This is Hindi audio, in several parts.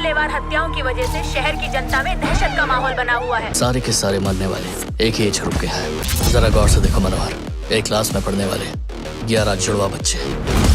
जानलेवा हत्याओं की वजह से शहर की जनता में दहशत का माहौल बना हुआ है। सारे के सारे मरने वाले एक ही एज ग्रुप के हैं। जरा गौर से देखो मनोहर, एक क्लास में पढ़ने वाले 11 जुड़वा बच्चे।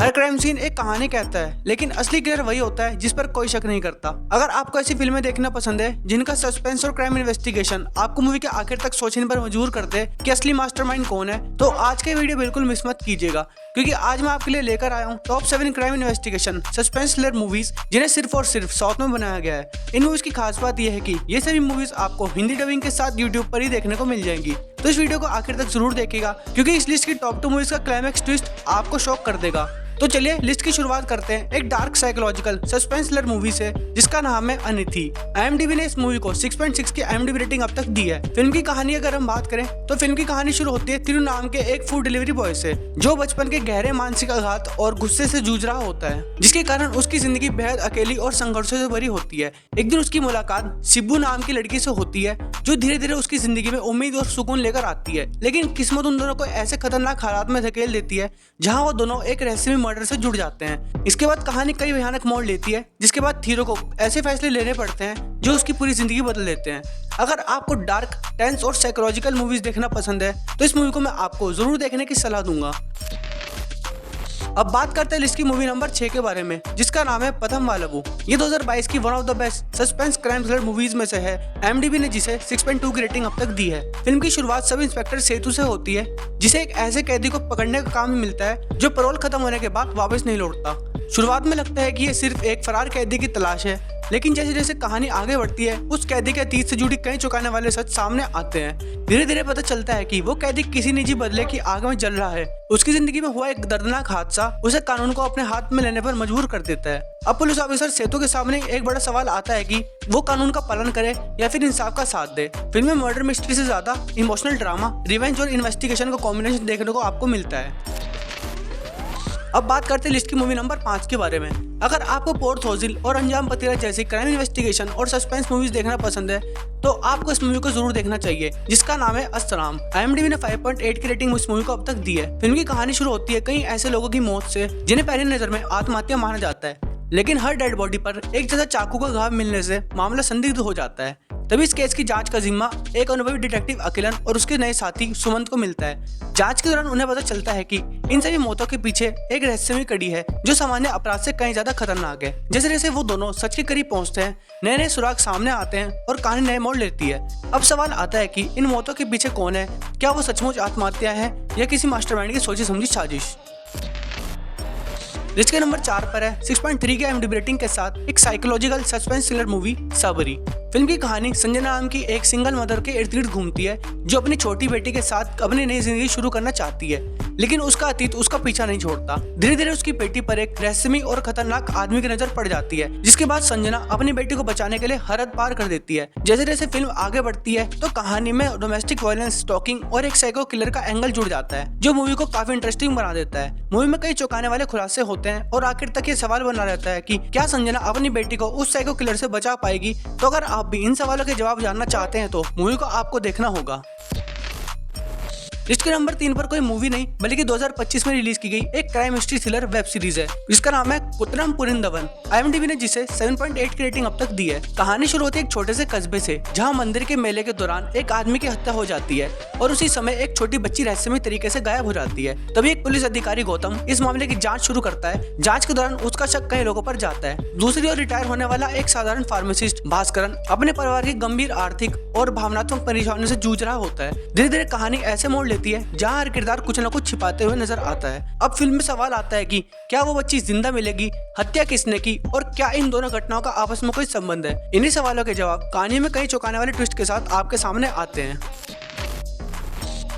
हर क्राइम सीन एक कहानी कहता है, लेकिन असली किलर वही होता है जिस पर कोई शक नहीं करता। अगर आपको ऐसी फिल्में देखना पसंद है जिनका सस्पेंस और क्राइम इन्वेस्टिगेशन आपको मूवी के आखिर तक सोचने पर मजबूर करते हैं कि असली मास्टरमाइंड कौन है, तो आज के वीडियो बिल्कुल मिस मत कीजिएगा, क्योंकि आज मैं आपके लिए लेकर आया हूँ top 7 crime investigation suspense thriller movies जिन्हें सिर्फ और सिर्फ साउथ में बनाया गया है। इन मूवीज की खास बात यह है कि ये सभी मूवीज आपको हिंदी डबिंग के साथ यूट्यूब पर ही देखने को मिल जाएंगी। तो इस वीडियो को आखिर तक जरूर देखिएगा, क्योंकि इस लिस्ट की टॉप 2 मूवीज का क्लाइमैक्स ट्विस्ट आपको शॉक कर देगा। तो चलिए लिस्ट की शुरुआत करते हैं एक dark psychological suspense thriller movie से जिसका नाम है अनिथि। IMDb ने इस मूवी को 6.6 की IMDb रेटिंग अब तक दी है। फिल्म की कहानी अगर हम बात करें तो फिल्म की कहानी शुरू होती है तिरु नाम के एक फूड डिलीवरी बॉय से, जो बचपन के गहरे मानसिक आघात और गुस्से से जूझ रहा होता है, जिसके कारण उसकी जिंदगी बेहद अकेली और संघर्षों से भरी होती है। एक दिन उसकी मुलाकात शिबू नाम की लड़की से होती है, जो धीरे धीरे उसकी जिंदगी में उम्मीद और सुकून लेकर आती है। लेकिन किस्मत उन दोनों को ऐसे खतरनाक हालात में धकेल देती है जहां वो दोनों एक रहस्यमय मर्डर से जुड़ जाते हैं। इसके बाद कहानी कई भयानक मोड़ लेती है, जिसके बाद हीरो को ऐसे फैसले लेने पड़ते हैं जो उसकी पूरी जिंदगी बदल देते हैं। अगर आपको डार्क, टेंस और साइकोलॉजिकल मूवीज देखना पसंद है तो इस मूवी को मैं आपको जरूर देखने की सलाह दूंगा। अब बात करते हैं लिस्ट की मूवी नंबर 6 के बारे में, जिसका नाम है पथम वालवु। ये 2022 की one of the best suspense crime thriller movies में से है। IMDb ने जिसे 6.2 की रेटिंग अब तक दी है। फिल्म की शुरुआत सब इंस्पेक्टर सेतु से होती है, जिसे एक ऐसे कैदी को पकड़ने का काम मिलता है जो पैरोल खत्म होने के बाद वापस नहीं लौटता। शुरुआत में लगता है कि ये सिर्फ एक फरार कैदी की तलाश है, लेकिन जैसे जैसे कहानी आगे बढ़ती है उस कैदी के अतीत से जुड़ी कई चौंकाने वाले सच सामने आते हैं। धीरे धीरे पता चलता है कि वो कैदी किसी निजी बदले की आग में जल रहा है। उसकी जिंदगी में हुआ एक दर्दनाक हादसा उसे कानून को अपने हाथ में लेने पर मजबूर कर देता है। अब पुलिस ऑफिसर सेतु के सामने एक बड़ा सवाल आता है कि वो कानून का पालन करे या फिर इंसाफ का साथ दे। फिल्म में मर्डर मिस्ट्री से ज्यादा इमोशनल ड्रामा, रिवेंज और इन्वेस्टिगेशन का कॉम्बिनेशन देखने को आपको मिलता है। अब बात करते हैं लिस्ट की मूवी नंबर 5 के बारे में। अगर आपको पोर्ट थोजिल और अंजाम पतीरा जैसी क्राइम इन्वेस्टिगेशन और सस्पेंस मूवीज देखना पसंद है तो आपको इस मूवी को जरूर देखना चाहिए, जिसका नाम है अस्सलाम। IMDb ने 5.8 की रेटिंग इस मूवी को अब तक दी है। फिल्म की कहानी शुरू होती है कई ऐसे लोगों की मौत से जिन्हें पहली नजर में आत्महत्या माना जाता है, लेकिन हर डेड बॉडी पर एक जैसा चाकू का घाव मिलने से मामला संदिग्ध हो जाता है। तभी इस केस की जांच का जिम्मा एक अनुभवी डिटेक्टिव अखिलन और उसके नए साथी सुमंत को मिलता है। जांच के दौरान उन्हें पता चलता है कि इन सभी मौतों के पीछे एक रहस्यमय कड़ी है जो सामान्य अपराध से कहीं ज्यादा खतरनाक है। जैसे जैसे वो दोनों सच के करीब पहुंचते हैं, नए नए सुराग सामने आते हैं और कहानी नए मोड़ लेती है। अब सवाल आता है कि इन मौतों के पीछे कौन है? क्या वो सचमुच आत्महत्या है या किसी मास्टरमाइंड की सोची समझी साजिश? लिस्ट के नंबर 4 पर है 6.3 की IMDb रेटिंग के साथ एक साइकोलॉजिकल सस्पेंस थ्रिलर मूवी सबरी। फिल्म की कहानी संजना नाम की एक सिंगल मदर के इर्द गिर्द घूमती है, जो अपनी छोटी बेटी के साथ अपनी नई जिंदगी शुरू करना चाहती है, लेकिन उसका अतीत उसका पीछा नहीं छोड़ता। धीरे धीरे उसकी बेटी पर एक रहस्यमय और खतरनाक आदमी की नजर पड़ जाती है, जिसके बाद संजना अपनी बेटी को बचाने के लिए हद पार कर देती है। जैसे जैसे फिल्म आगे बढ़ती है तो कहानी में डोमेस्टिक वायलेंस, स्टॉकिंग और एक साइको किलर का एंगल जुड़ जाता है, जो मूवी को काफी इंटरेस्टिंग बना देता है। मूवी में कई चौंकाने वाले खुलासे होते हैं और आखिर तक ये सवाल बना रहता है कि क्या संजना अपनी बेटी को उस साइको किलर से बचा पाएगी। तो अगर आप भी इन सवालों के जवाब जानना चाहते हैं तो मूवी को आपको देखना होगा। लिस्ट के नंबर 3 पर कोई मूवी नहीं बल्कि 2025 में रिलीज की गई एक crime history thriller web series है, जिसका नाम है कुतरम पुरिंदवन। IMDb ने जिसे 7.8 की रेटिंग अब तक दी है। कहानी शुरू होती है एक छोटे से कस्बे से, जहां मंदिर के मेले के दौरान एक आदमी की हत्या हो जाती है और उसी समय एक छोटी बच्ची रहस्यमय तरीके से गायब हो जाती है। तभी एक पुलिस अधिकारी गौतम इस मामले की जांच शुरू करता है। जांच के दौरान उसका शक कई लोगों पर जाता है। दूसरी ओर रिटायर होने वाला एक साधारण फार्मासिस्ट भास्करन अपने परिवार की गंभीर आर्थिक और भावनात्मक परेशानियों से जूझ रहा होता है। धीरे धीरे कहानी ऐसे मोड़ लेती है जहां हर किरदार कुछ न कुछ छिपाते हुए नजर आता है। अब फिल्म में सवाल आता है कि क्या वो बच्ची जिंदा मिलेगी, हत्या किसने की और क्या इन दोनों घटनाओं का आपस में कोई संबंध है? इन्हीं सवालों के जवाब कहानी में कई चौंकाने वाले ट्विस्ट के साथ आपके सामने आते हैं।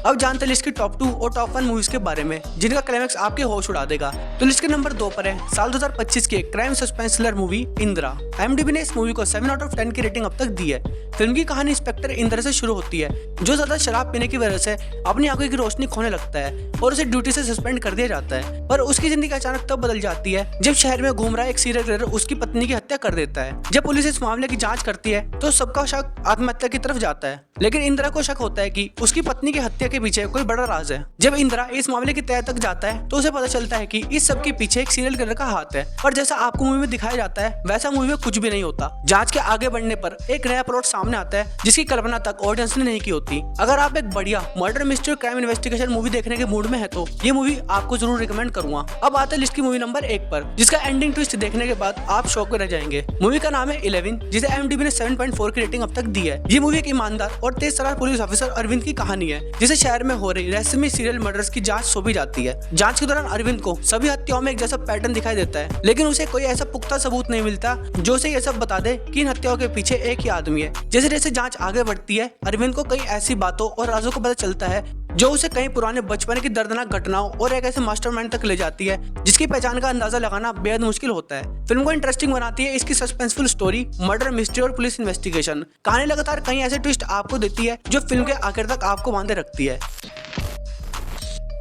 अब जानते हैं लिस्ट की टॉप 2 और टॉप 1 मूवीज के बारे में, जिनका क्लाइमैक्स आपके होश उड़ा देगा। तो लिस्ट के नंबर 2 पर है साल 2025 की crime suspense thriller movie Indira. IMDb ने इस मूवी को 7 आउट ऑफ 10 की रेटिंग अब तक दी है। फिल्म की कहानी इंस्पेक्टर इंद्र से शुरू होती है, जो ज्यादा शराब पीने की वजह से अपनी आंखों की रोशनी खोने लगता है और उसे ड्यूटी से सस्पेंड कर दिया जाता है। पर उसकी जिंदगी अचानक तब बदल जाती है जब शहर में घूम रहा एक सीरियल किलर उसकी पत्नी की हत्या कर देता है। जब पुलिस इस मामले की जांच करती है तो सबका शक आत्महत्या की तरफ जाता है, लेकिन इंदिरा को शक होता है कि उसकी पत्नी की हत्या के पीछे कोई बड़ा राज है। जब इंदिरा इस मामले की तह तक जाता है तो उसे पता चलता है कि इस सब के पीछे एक सीरियल किलर का हाथ है। पर जैसा आपको मूवी में दिखाया जाता है वैसा मूवी में कुछ भी नहीं होता। जांच के आगे बढ़ने पर एक नया प्लॉट सामने आता है जिसकी कल्पना तक ऑडियंस ने नहीं की होती। अगर आप एक बढ़िया मर्डर मिस्ट्री और क्राइम इन्वेस्टिगेशन मूवी देखने के मूड में है तो ये मूवी आपको जरूर रिकमेंड करूंगा। अब आते हैं लिस्ट की मूवी नंबर 1 पर, जिसका एंडिंग ट्विस्ट देखने के बाद आप शॉक में रह जाएंगे। मूवी का नाम है 11, जिसे IMDb ने 7.4 की रेटिंग अब तक दी है। ये मूवी एक ईमानदार और तेज तर्रार पुलिस ऑफिसर अरविंद की कहानी है, जिसे शहर में हो रही रहस्यमय सीरियल मर्डर्स की जांच सौंपी जाती है। जांच के दौरान अरविंद को सभी हत्याओं में एक जैसा पैटर्न दिखाई देता है, लेकिन उसे कोई ऐसा पुख्ता सबूत नहीं मिलता जो उसे ये सब बता दे कि इन हत्याओं के पीछे एक ही आदमी है। जैसे जैसे जांच आगे बढ़ती है अरविंद को कई ऐसी बातों और राजों को पता चलता है जो उसे कई पुराने बचपन की दर्दनाक घटनाओं और एक ऐसे मास्टरमाइंड तक ले जाती है जिसकी पहचान का अंदाजा लगाना बेहद मुश्किल होता है। फिल्म को इंटरेस्टिंग बनाती है इसकी सस्पेंसफुल स्टोरी, मर्डर मिस्ट्री और पुलिस इन्वेस्टिगेशन। कहानी लगातार कई ऐसे ट्विस्ट आपको देती है जो फिल्म के आखिर तक आपको बांधे रखती है।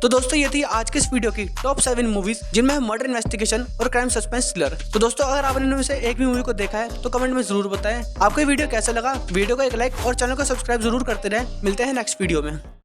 तो दोस्तों ये थी आज के इस वीडियो की टॉप 7 मूवीज जिनमें है मर्डर इन्वेस्टिगेशन और क्राइम सस्पेंस थ्रिलर। तो दोस्तों अगर आपने इनमें से एक भी मूवी को देखा है तो कमेंट में जरूर बताएं। आपको ये वीडियो कैसा लगा, वीडियो को एक लाइक और चैनल को सब्सक्राइब जरूर करते रहें। मिलते हैं नेक्स्ट वीडियो में।